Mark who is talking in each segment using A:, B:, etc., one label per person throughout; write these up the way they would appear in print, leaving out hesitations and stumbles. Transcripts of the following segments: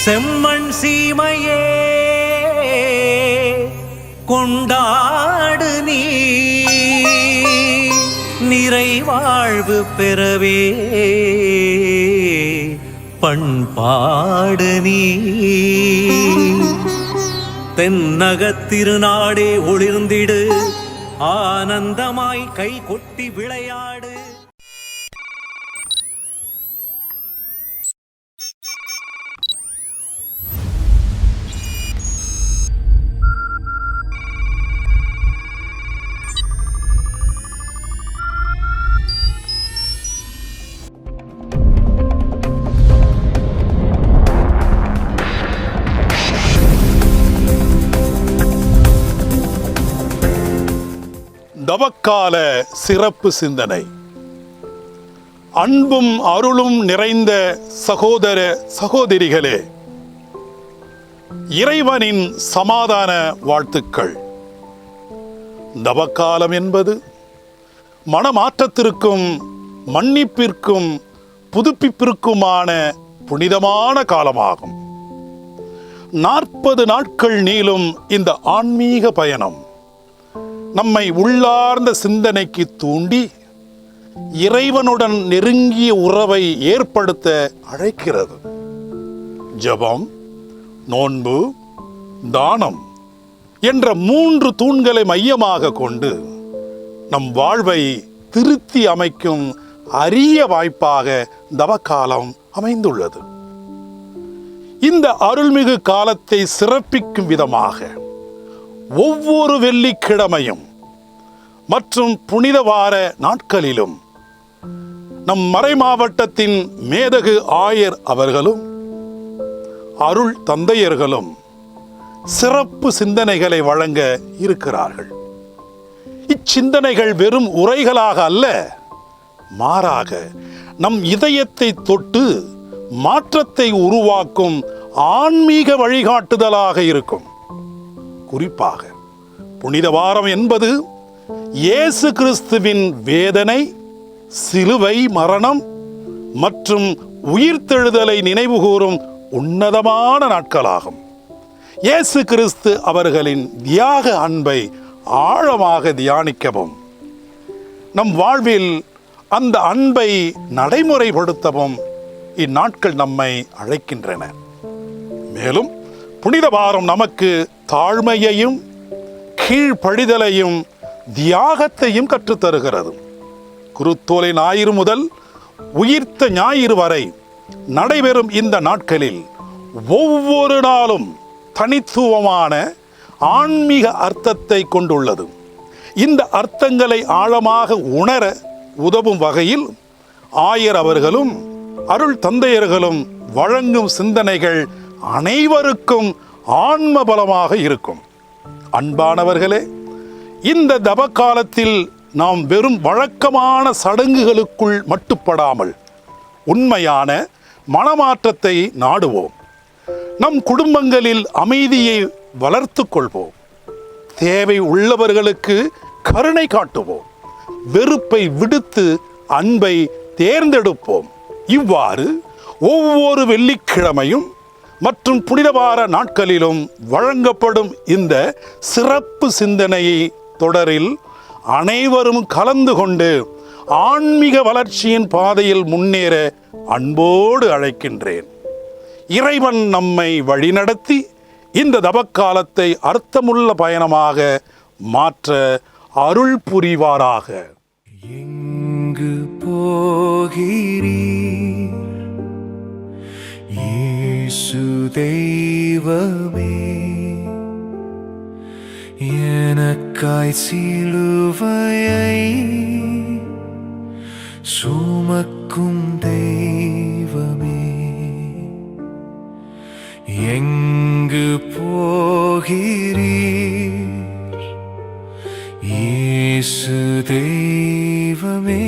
A: செம்மண் சீமையே கொண்டாடு நீ நிறைவாழ்வு பெறவே பண்பாடு நீ தென்னகத்திருநாடே ஒளிர்ந்திடு ஆனந்தமாய் கை கொட்டி விளையாடு.
B: தவக்கால சிறப்பு சிந்தனை. அன்பும் அருளும் நிறைந்த சகோதர சகோதரிகளே, இறைவனின் சமாதான வாழ்த்துக்கள். தவக்காலம் என்பது மனமாற்றத்திற்கும் மன்னிப்பிற்கும் புதுப்பிப்பிற்குமான புனிதமான காலமாகும். 40 நாட்கள் நீளும் இந்த ஆன்மீக பயணம் நம்மை உள்ளார்ந்த சிந்தனைக்கு தூண்டி இறைவனுடன் நெருங்கிய உறவை ஏற்படுத்த அழைக்கிறது. ஜெபம், நோன்பு, தானம் என்ற 3 தூண்களை மையமாக கொண்டு நம் வாழ்வை திருத்தி அமைக்கும் அரிய வாய்ப்பாக தவக்காலம் அமைந்துள்ளது. இந்த அருள்மிகு காலத்தை சிறப்பிக்கும் விதமாக ஒவ்வொரு வெள்ளிக்கிழமையும் மற்றும் புனித வார நாட்களிலும் நம் மறைமாவட்டத்தின் மேதகு ஆயர் அவர்களும் அருள் தந்தையர்களும் சிறப்பு சிந்தனைகளை வழங்க இருக்கிறார்கள். இச்சிந்தனைகள் வெறும் உரைகளாக அல்ல, மாறாக நம் இதயத்தை தொட்டு மாற்றத்தை உருவாக்கும் ஆன்மீக வழிகாட்டுதலாக இருக்கும். குறிப்பாக புனித வாரம் என்பது இயேசு கிறிஸ்துவின் வேதனை, சிலுவை மரணம் மற்றும் உயிர்த்தெழுதலை நினைவுகூரும் உன்னதமான நாட்களாகும். இயேசு கிறிஸ்து அவர்களின் தியாக அன்பை ஆழமாக தியானிக்கவும் நம் வாழ்வில் அந்த அன்பை நடைமுறைப்படுத்தவும் இந்நாட்கள் நம்மை அழைக்கின்றன. மேலும் புனித வாரம் நமக்கு தாழ்மையையும் கீழ்ப்படிதலையும் தியாகத்தையும் கற்றுத்தருகிறது. குருத்தோலை ஞாயிறு முதல் உயிர்த்த ஞாயிறு வரை நடைபெறும் இந்த நாட்களில் ஒவ்வொரு நாளும் தனித்துவமான ஆன்மீக அர்த்தத்தை கொண்டுள்ளது. இந்த அர்த்தங்களை ஆழமாக உணர உதவும் வகையில் ஆயர் அவர்களும் அருள் தந்தையர்களும் வழங்கும் சிந்தனைகள் அனைவருக்கும் ஆன்ம பலமாக இருக்கும். அன்பானவர்களே, இந்த தவக்காலத்தில் நாம் வெறும் வழக்கமான சடங்குகளுக்குள் மட்டுப்படாமல் உண்மையான மனமாற்றத்தை நாடுவோம். நம் குடும்பங்களில் அமைதியை வளர்த்து கொள்வோம். தேவை உள்ளவர்களுக்கு கருணை காட்டுவோம். வெறுப்பை விடுத்து அன்பை தேர்ந்தெடுப்போம். இவ்வாறு ஒவ்வொரு வெள்ளிக்கிழமையும் மற்றும் புனிதவார நாட்களிலும் வழங்கப்படும் இந்த சிறப்பு சிந்தனையை தொடரில் அனைவரும் கலந்து கொண்டு ஆன்மீக வளர்ச்சியின் பாதையில் முன்னேற அன்போடு அழைக்கின்றேன். இறைவன் நம்மை வழிநடத்தி இந்த தவக்காலத்தை அர்த்தமுள்ள பயணமாக மாற்ற அருள் புரிவாராக.
A: எங்கு போகிறீர் இயேசு தெய்வமே, எனக்காய் சிலுவையை சுமக்கும் தெய்வமே. எங்கு போகிறீர் இயேசு தெய்வமே.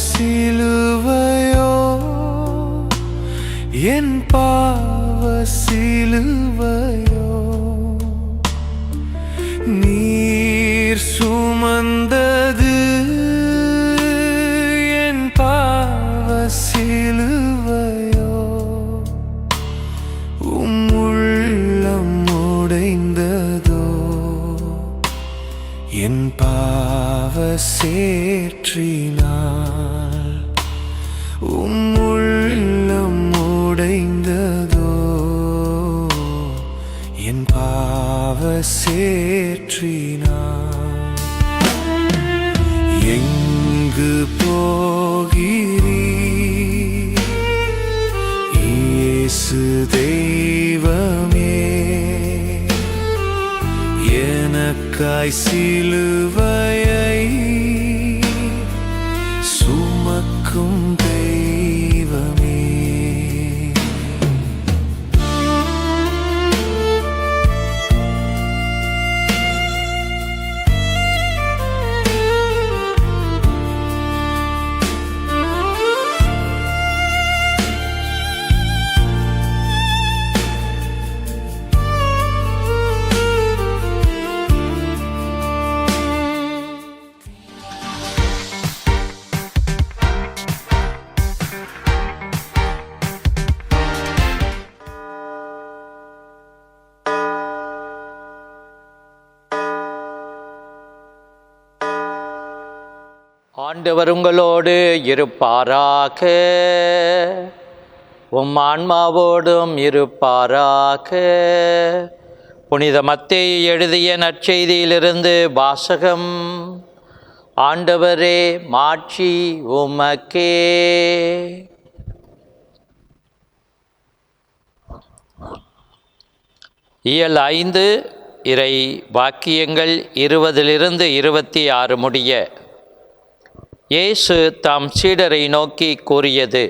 C: சிலுவையோ என் பாவ
A: சிலுவையோ நீர் சுமந்தது என் பாவ சிலுவையோ உள்ளம் உடைந்ததோ என் பாவ சேற்றினால் உள்ளம் உடைந்ததோ என் பாவ சேற்றினால் எங்கு போகிறீர் இயேசு தெய்வமே எனக்காய் சிலுவையை சுமக்கும் தெய்வமே.
C: ஆண்டவர் உங்களோடு இருப்பாராக, உம் ஆன்மாவோடும் இருப்பாராக. புனித மத்தேயு எழுதிய நற்செய்தியிலிருந்து வாசகம். ஆண்டவரே மாட்சி உமக்கே. இயல் 5 இறை வாக்கியங்கள் 20 26 முடிய. இயேசு தாம் சீடரை நோக்கி கூறியது: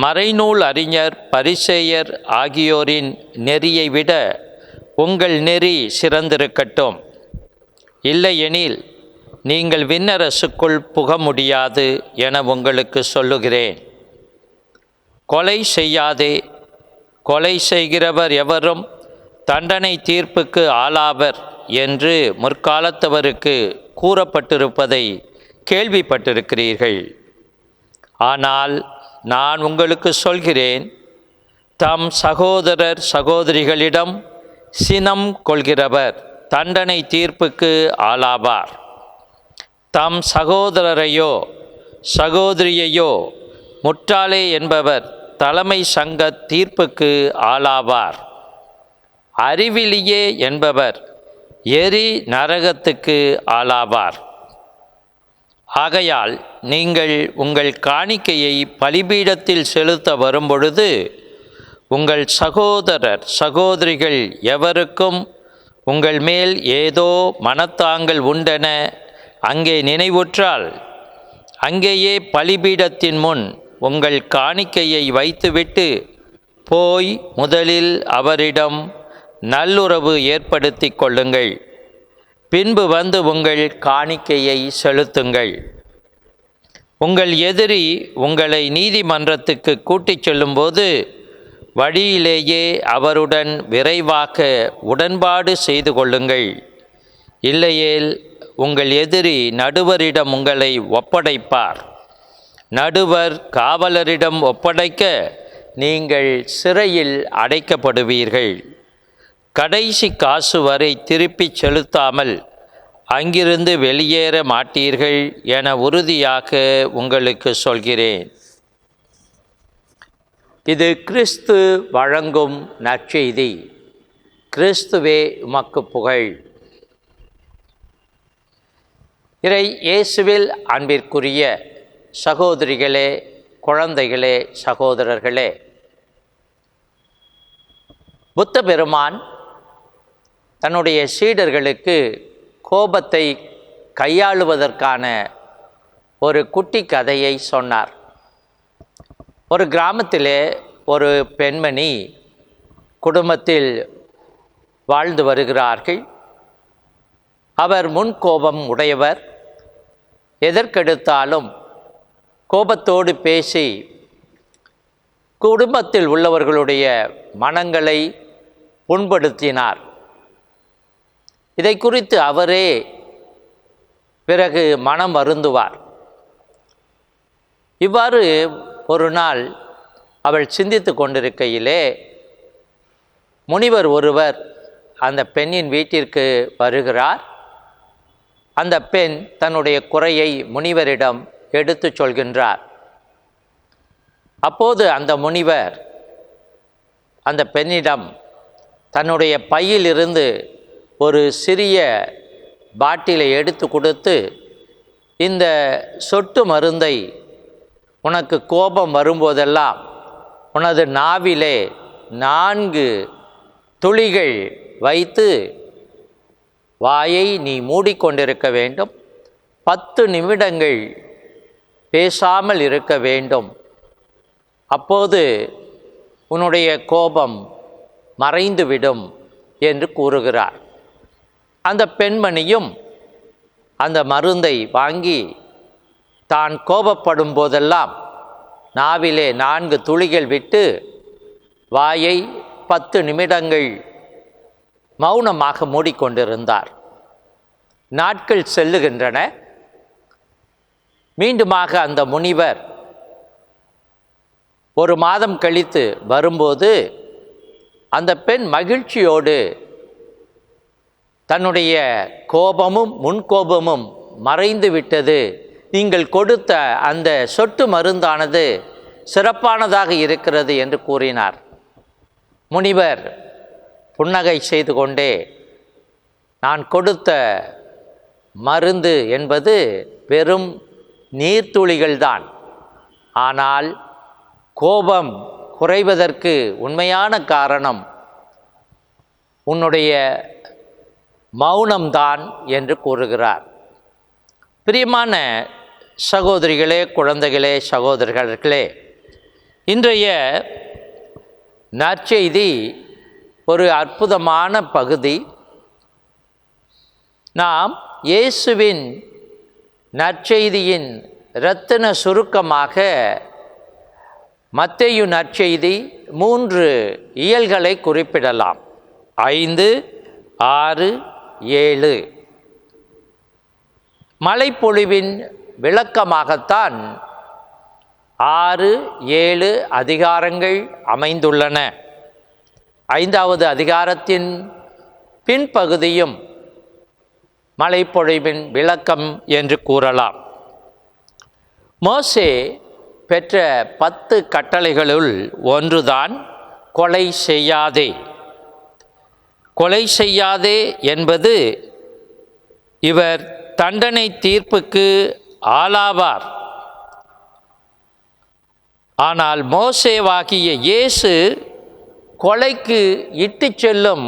C: மறைநூல் அறிஞர் பரிசேயர் ஆகியோரின் நெறியை விட உங்கள் நெறி சிறந்திருக்கட்டும். இல்லையெனில் நீங்கள் விண்ணரசுக்குள் புக முடியாது என உங்களுக்கு சொல்லுகிறேன். கொலை செய்யாதே, கொலை செய்கிறவர் எவரும் தண்டனை தீர்ப்புக்கு ஆளாவர் என்று முற்காலத்தவருக்கு கூறப்பட்டிருப்பதை கேள்விப்பட்டிருக்கிறீர்கள். ஆனால் நான் உங்களுக்கு சொல்கிறேன், தம் சகோதரர் சகோதரிகளிடம் சினம் கொள்கிறவர் தண்டனை தீர்ப்புக்கு ஆளாவார். தம் சகோதரரையோ சகோதரியையோ முட்டாளே என்பவர் தலைமை சங்க தீர்ப்புக்கு ஆளாவார். அறிவிலியே என்பவர் எரி நரகத்துக்கு ஆளாவார். ஆகையால் நீங்கள் உங்கள் காணிக்கையை பலிபீடத்தில் செலுத்த வரும்பொழுது உங்கள் சகோதரர் சகோதரிகள் எவருக்கும் உங்கள் மேல் ஏதோ மனத்தாங்கல் உண்டென அங்கே நினைவுற்றால், அங்கேயே பலிபீடத்தின் முன் உங்கள் காணிக்கையை வைத்துவிட்டு போய் முதலில் அவரிடம் நல்லுறவு ஏற்படுத்தி கொள்ளுங்கள். பின்பு வந்து உங்கள் காணிக்கையை செலுத்துங்கள். உங்கள் எதிரி உங்களை நீதிமன்றத்துக்கு கூட்டிச் செல்லும்போது வழியிலேயே அவருடன் விரைவாக உடன்பாடு செய்து கொள்ளுங்கள். இல்லையேல் உங்கள் எதிரி நடுவரிடம் உங்களை ஒப்படைப்பார். நடுவர் காவலரிடம் ஒப்படைக்க நீங்கள் சிறையில் அடைக்கப்படுவீர்கள். கடைசி காசு வரை திருப்பிச் செலுத்தாமல் அங்கிருந்து வெளியேற மாட்டீர்கள் என உறுதியாக உங்களுக்கு சொல்கிறேன். இது கிறிஸ்து வழங்கும் நற்செய்தி. கிறிஸ்துவே உமக்கு புகழ். இறை இயேசுவில் அன்பிற்குரிய சகோதரிகளே, குழந்தைகளே, சகோதரர்களே, புத்த பெருமான் தன்னுடைய சீடர்களுக்கு கோபத்தை கையாளுவதற்கான ஒரு குட்டி கதையை சொன்னார். ஒரு கிராமத்திலே ஒரு பெண்மணி குடும்பத்தில் வாழ்ந்து வருகிறார்கள். அவர் முன்கோபம் உடையவர். எதற்கெடுத்தாலும் கோபத்தோடு பேசி குடும்பத்தில் உள்ளவர்களுடைய மனங்களை புண்படுத்தினார். இதை குறித்து அவரே பிறகு மனம் வருந்துவார். இவ்வாறு ஒரு நாள் அவள் சிந்தித்து கொண்டிருக்கையிலே முனிவர் ஒருவர் அந்த பெண்ணின் வீட்டிற்கு வருகிறார். அந்த பெண் தன்னுடைய குறையை முனிவரிடம் எடுத்து சொல்கின்றார். அப்போது அந்த முனிவர் அந்த பெண்ணிடம் தன்னுடைய பையிலிருந்து ஒரு சிறிய பாட்டிலை எடுத்து கொடுத்து, இந்த சொட்டு மருந்தை உனக்கு கோபம் வரும்போதெல்லாம் உனது நாவிலே 4 துளிகள் வைத்து வாயை நீ மூடிக்கொண்டிருக்க வேண்டும். 10 நிமிடங்கள் பேசாமல் இருக்க வேண்டும். அப்போது உன்னுடைய கோபம் மறைந்துவிடும் என்று கூறுகிறார். அந்த பெண்மணியும் அந்த மருந்தை வாங்கி தான் கோபப்படும் போதெல்லாம் நாவிலே 4 துளிகள் விட்டு வாயை 10 நிமிடங்கள் மௌனமாக மூடிக்கொண்டிருந்தார். நாட்கள் செல்லுகின்றன. மீண்டுமாக அந்த முனிவர் 1 மாதம் கழித்து வரும்போது அந்த பெண் மகிழ்ச்சியோடு தன்னுடைய கோபமும் முன்கோபமும் மறைந்து விட்டது, நீங்கள் கொடுத்த அந்த சொட்டு மருந்தானது சிறப்பானதாக இருக்கிறது என்று கூறினார். முனிவர் புன்னகை செய்து கொண்டே, நான் கொடுத்த மருந்து என்பது வெறும் நீர்த்துளிகள்தான், ஆனால் கோபம் குறைவதற்கு உண்மையான காரணம் உன்னுடைய மௌனம்தான் என்று கூறுகிறார். பிரியமான சகோதரிகளே, குழந்தைகளே, சகோதரர்களே, இன்றைய நற்செய்தி ஒரு அற்புதமான பகுதி. நாம் இயேசுவின் நற்செய்தியின் இரத்தின சுருக்கமாக மத்தேயு நற்செய்தி 3 இயல்களை குறிப்பிடலாம். 5, 6, 7. மழைப்பொழிவின் விளக்கமாகத்தான் 6, 7 அதிகாரங்கள் அமைந்துள்ளன. 5வது அதிகாரத்தின் பின்பகுதியும் மழைப்பொழிவின் விளக்கம் என்று கூறலாம். மோசே பெற்ற 10 கட்டளைகளுள் ஒன்றுதான் கொலை செய்யாதே. கொலை செய்யாதே என்பது இவர் தண்டனை தீர்ப்புக்கு ஆளாவார். ஆனால் மோசேவாகிய இயேசு கொலைக்கு இட்டு செல்லும்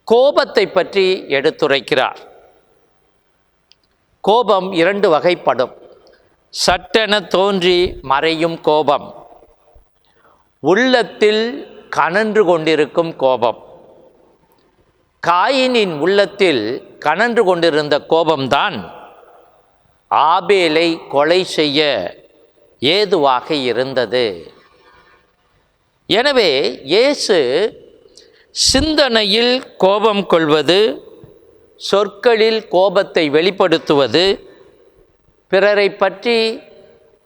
C: கோபத்தை பற்றி எடுத்துரைக்கிறார். கோபம் 2 வகைப்படும். சட்டென தோன்றி மறையும் கோபம், உள்ளத்தில் கனன்று கொண்டிருக்கும் கோபம். காயினின் உள்ளத்தில் கனன்று கொண்டிருந்த கோபம்தான் ஆபேலை கொலை செய்ய ஏதுவாக இருந்தது. எனவே இயேசு சிந்தனையில் கோபம் கொள்வது, சொற்களில் கோபத்தை வெளிப்படுத்துவது, பிறரை பற்றி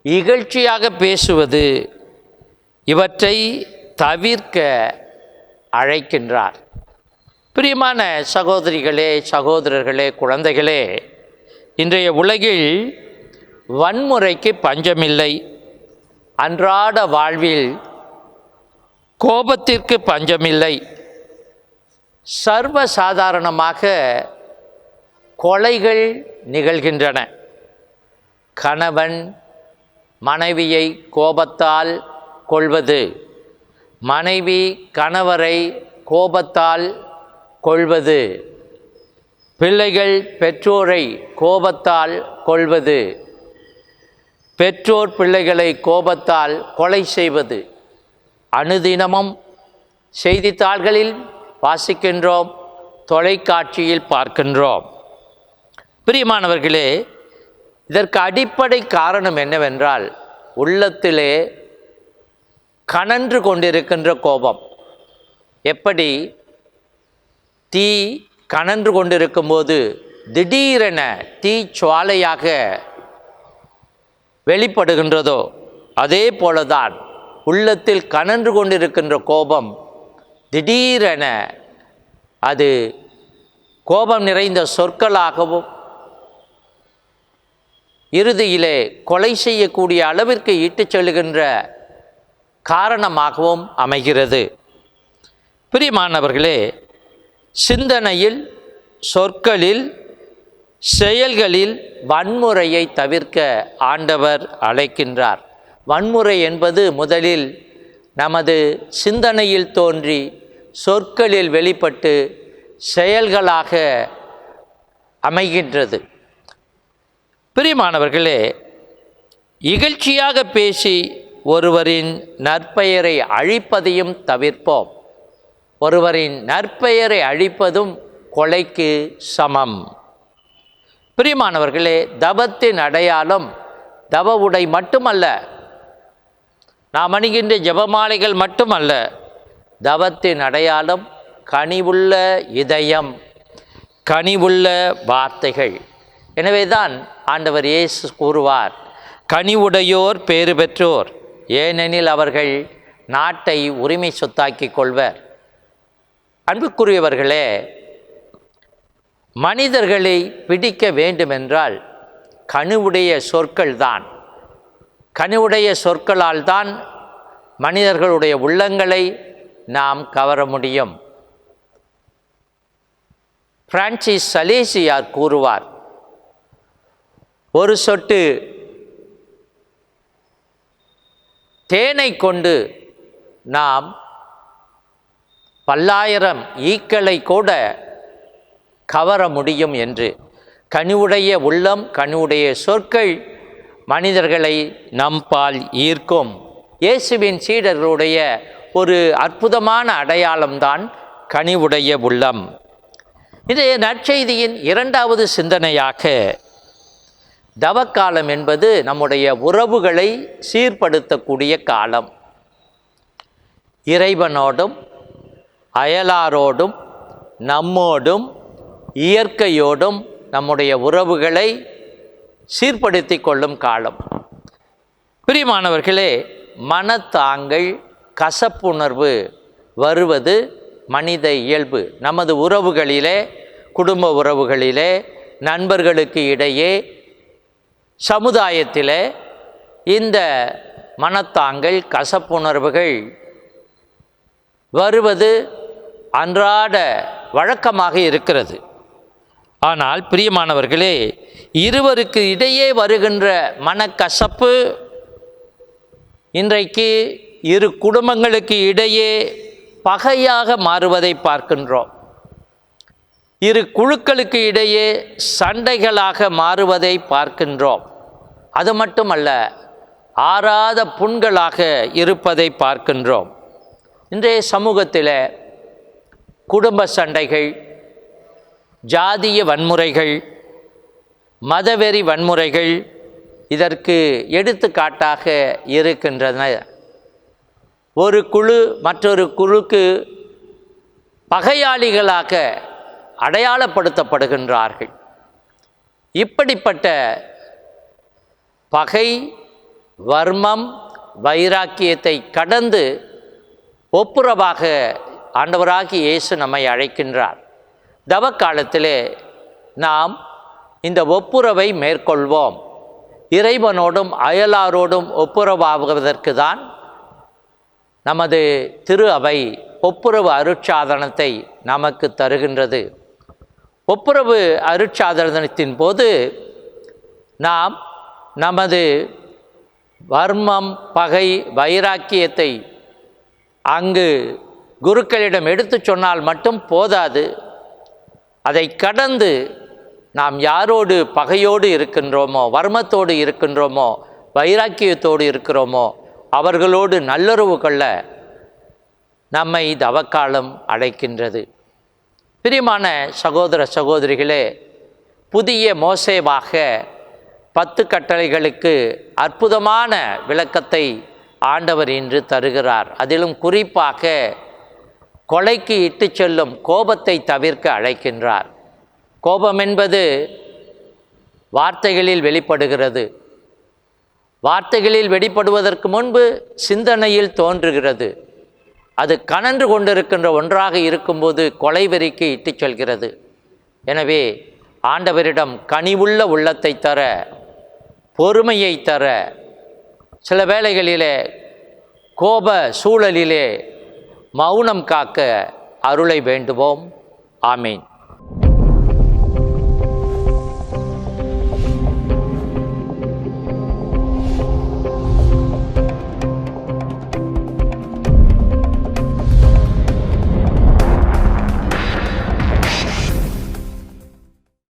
C: இகழ்ச்சியாக பேசுவது, இவற்றை தவிர்க்க அழைக்கின்றார். பிரியமான சகோதரிகளே, சகோதரர்களே, குழந்தைகளே, இன்றைய உலகில் வன்முறைக்கு பஞ்சமில்லை. அன்றாட வாழ்வில் கோபத்திற்கு பஞ்சமில்லை. சர்வசாதாரணமாக கொலைகள் நிகழ்கின்றன. கணவன் மனைவியை கோபத்தால் கொல்வது, மனைவி கணவரை கோபத்தால் கொல்வது, பிள்ளைகள் பெற்றோரை கோபத்தால் கொல்வது, பெற்றோர் பிள்ளைகளை கோபத்தால் கொலை செய்வது அனுதினமும் செய்தித்தாள்களில் வாசிக்கின்றோம், தொலைக்காட்சியில் பார்க்கின்றோம். பிரியமானவர்களே, இதற்கு அடிப்படை காரணம் என்னவென்றால் உள்ளத்திலே கனன்று கொண்டிருக்கின்ற கோபம். எப்படி தீ கனன்று கொண்டிருக்கும்போது திடீரென தீச்சுவாலையாக வெளிப்படுகின்றதோ அதே போலதான் உள்ளத்தில் கனன்று கொண்டிருக்கின்ற கோபம் திடீரென அது கோபம் நிறைந்த சொற்களாகவும் இறுதியிலே கொலை செய்யக்கூடிய அளவிற்கு இட்டுச் செல்கின்ற காரணமாகவும் அமைகிறது. பிரியமானவர்களே, சிந்தனையில், சொற்களில், செயல்களில் வன்முறையை தவிர்க்க ஆண்டவர் அழைக்கின்றார். வன்முறை என்பது முதலில் நமது சிந்தனையில் தோன்றி சொற்களில் வெளிப்பட்டு செயல்களாக அமைகின்றது. பிரியமானவர்களே, இகழ்ச்சியாக பேசி ஒருவரின் நற்பெயரை அழிப்பதையும் தவிர்ப்போம். ஒருவரின் நற்பெயரை அழிப்பதும் கொலைக்கு சமம். பிரியமானவர்களே, தவத்தின் அடையாளம் தவ உடை மட்டுமல்ல, நாம் அணிகின்ற ஜெபமாலைகள் மட்டுமல்ல. தவத்தின் அடையாளம் கனிவுள்ள இதயம், கனிவுள்ள வார்த்தைகள். எனவேதான் ஆண்டவர் இயேசு கூறுவார், கனிவுடையோர் பேறு பெற்றோர், ஏனெனில் அவர்கள் நாட்டை உரிமை சொத்தாக்கிக் கொள்வர். அன்புக்குரியவர்களே, மனிதர்களை பிடிக்க வேண்டுமென்றால் கனிவுடைய சொற்கள் தான். கனிவுடைய சொற்களால் தான் மனிதர்களுடைய உள்ளங்களை நாம் கவர முடியும். பிரான்சிஸ் சலேசியார் கூறுவார், ஒரு சொட்டு தேனை கொண்டு நாம் பல்லாயிரம் ஈக்களை கூட கவர முடியும் என்று. கனிவுடைய உள்ளம், கனிவுடைய சொற்கள் மனிதர்களை நம்பால் ஈர்க்கும். இயேசுவின் சீடர்களுடைய ஒரு அற்புதமான அடையாளம்தான் கனிவுடைய உள்ளம். இது நற்செய்தியின் இரண்டாவது சிந்தனையாக, தவக்காலம் என்பது நம்முடைய உறவுகளை சீர்படுத்தக்கூடிய காலம். இறைவனோடும், அயலாரோடும், நம்மோடும், இயற்கையோடும் நம்முடைய உறவுகளை சீர்படுத்தி கொள்ளும் காலம். பிரியமானவர்களே, மனத்தாங்கள், கசப்புணர்வு வருவது மனித இயல்பு. நமது உறவுகளிலே, குடும்ப உறவுகளிலே, நண்பர்களுக்கு இடையே, சமுதாயத்திலே இந்த மனத்தாங்கள், கசப்புணர்வுகள் வருவது அன்றாட வழக்கமாக இருக்கிறது. ஆனால் பிரியமானவர்களே, இருவருக்கு இடையே வருகின்ற மனக்கசப்பு இன்றைக்கு இரு குடும்பங்களுக்கு இடையே பகையாக மாறுவதை பார்க்கின்றோம். இரு குழுக்களுக்கு இடையே சண்டைகளாக மாறுவதை பார்க்கின்றோம். அது மட்டுமல்ல, ஆறாத புண்களாக இருப்பதை பார்க்கின்றோம். இன்றைய சமூகத்தில் குடும்ப சண்டைகள், ஜாதிய வன்முறைகள், மதவெறி வன்முறைகள் இதற்கு எடுத்துக்காட்டாக இருக்கின்றன. ஒரு குழு மற்றொரு குழுக்கு பகையாளிகளாக அடையாளப்படுத்தப்படுகின்றார்கள். இப்படிப்பட்ட பகை, வர்மம், வைராக்கியத்தை கடந்து ஒப்புரவாக ஆண்டவராகிய இயேசு நம்மை அழைக்கின்றார். தவக்காலத்திலே நாம் இந்த ஒப்புரவை மேற்கொள்வோம். இறைவனோடும் அயலாரோடும் ஒப்புரவாகுவதற்கு தான் நமது திரு அவை ஒப்புரவு அருட்சாதனத்தை நமக்கு தருகின்றது. ஒப்புரவு அருட்சாதனத்தின் போது நாம் நமது வர்மம், பகை, வைராக்கியத்தை அங்கு குருக்களிடம் எடுத்து சொன்னால் மட்டும் போதாது. அதை கடந்து நாம் யாரோடு பகையோடு இருக்கின்றோமோ, வர்மத்தோடு இருக்கின்றோமோ, வைராக்கியத்தோடு இருக்கிறோமோ அவர்களோடு நல்லுறவு கொள்ள நம்மை தவக்காலம் அழைக்கின்றது. பிரியமான சகோதர சகோதரிகளே, புதிய மோசேவாக 10 கட்டளைகளுக்கு அற்புதமான விளக்கத்தை ஆண்டவர் இன்று தருகிறார். அதிலும் குறிப்பாக கொலைக்கு இட்டு செல்லும் கோபத்தை தவிர்க்க அழைக்கின்றார். கோபம் என்பது வார்த்தைகளில் வெளிப்படுகிறது. வார்த்தைகளில் வெளிப்படுவதற்கு முன்பு சிந்தனையில் தோன்றுகிறது. அது கனன்று கொண்டிருக்கின்ற ஒன்றாக இருக்கும்போது கொலைவெறிக்கு இட்டு செல்கிறது. எனவே ஆண்டவரிடம் கனிவுள்ள உள்ளத்தை தர, பொறுமையை தர, சில வேளைகளிலே கோப சூழலிலே மௌனம் காக்க அருளை வேண்டுவோம். ஆமீன்.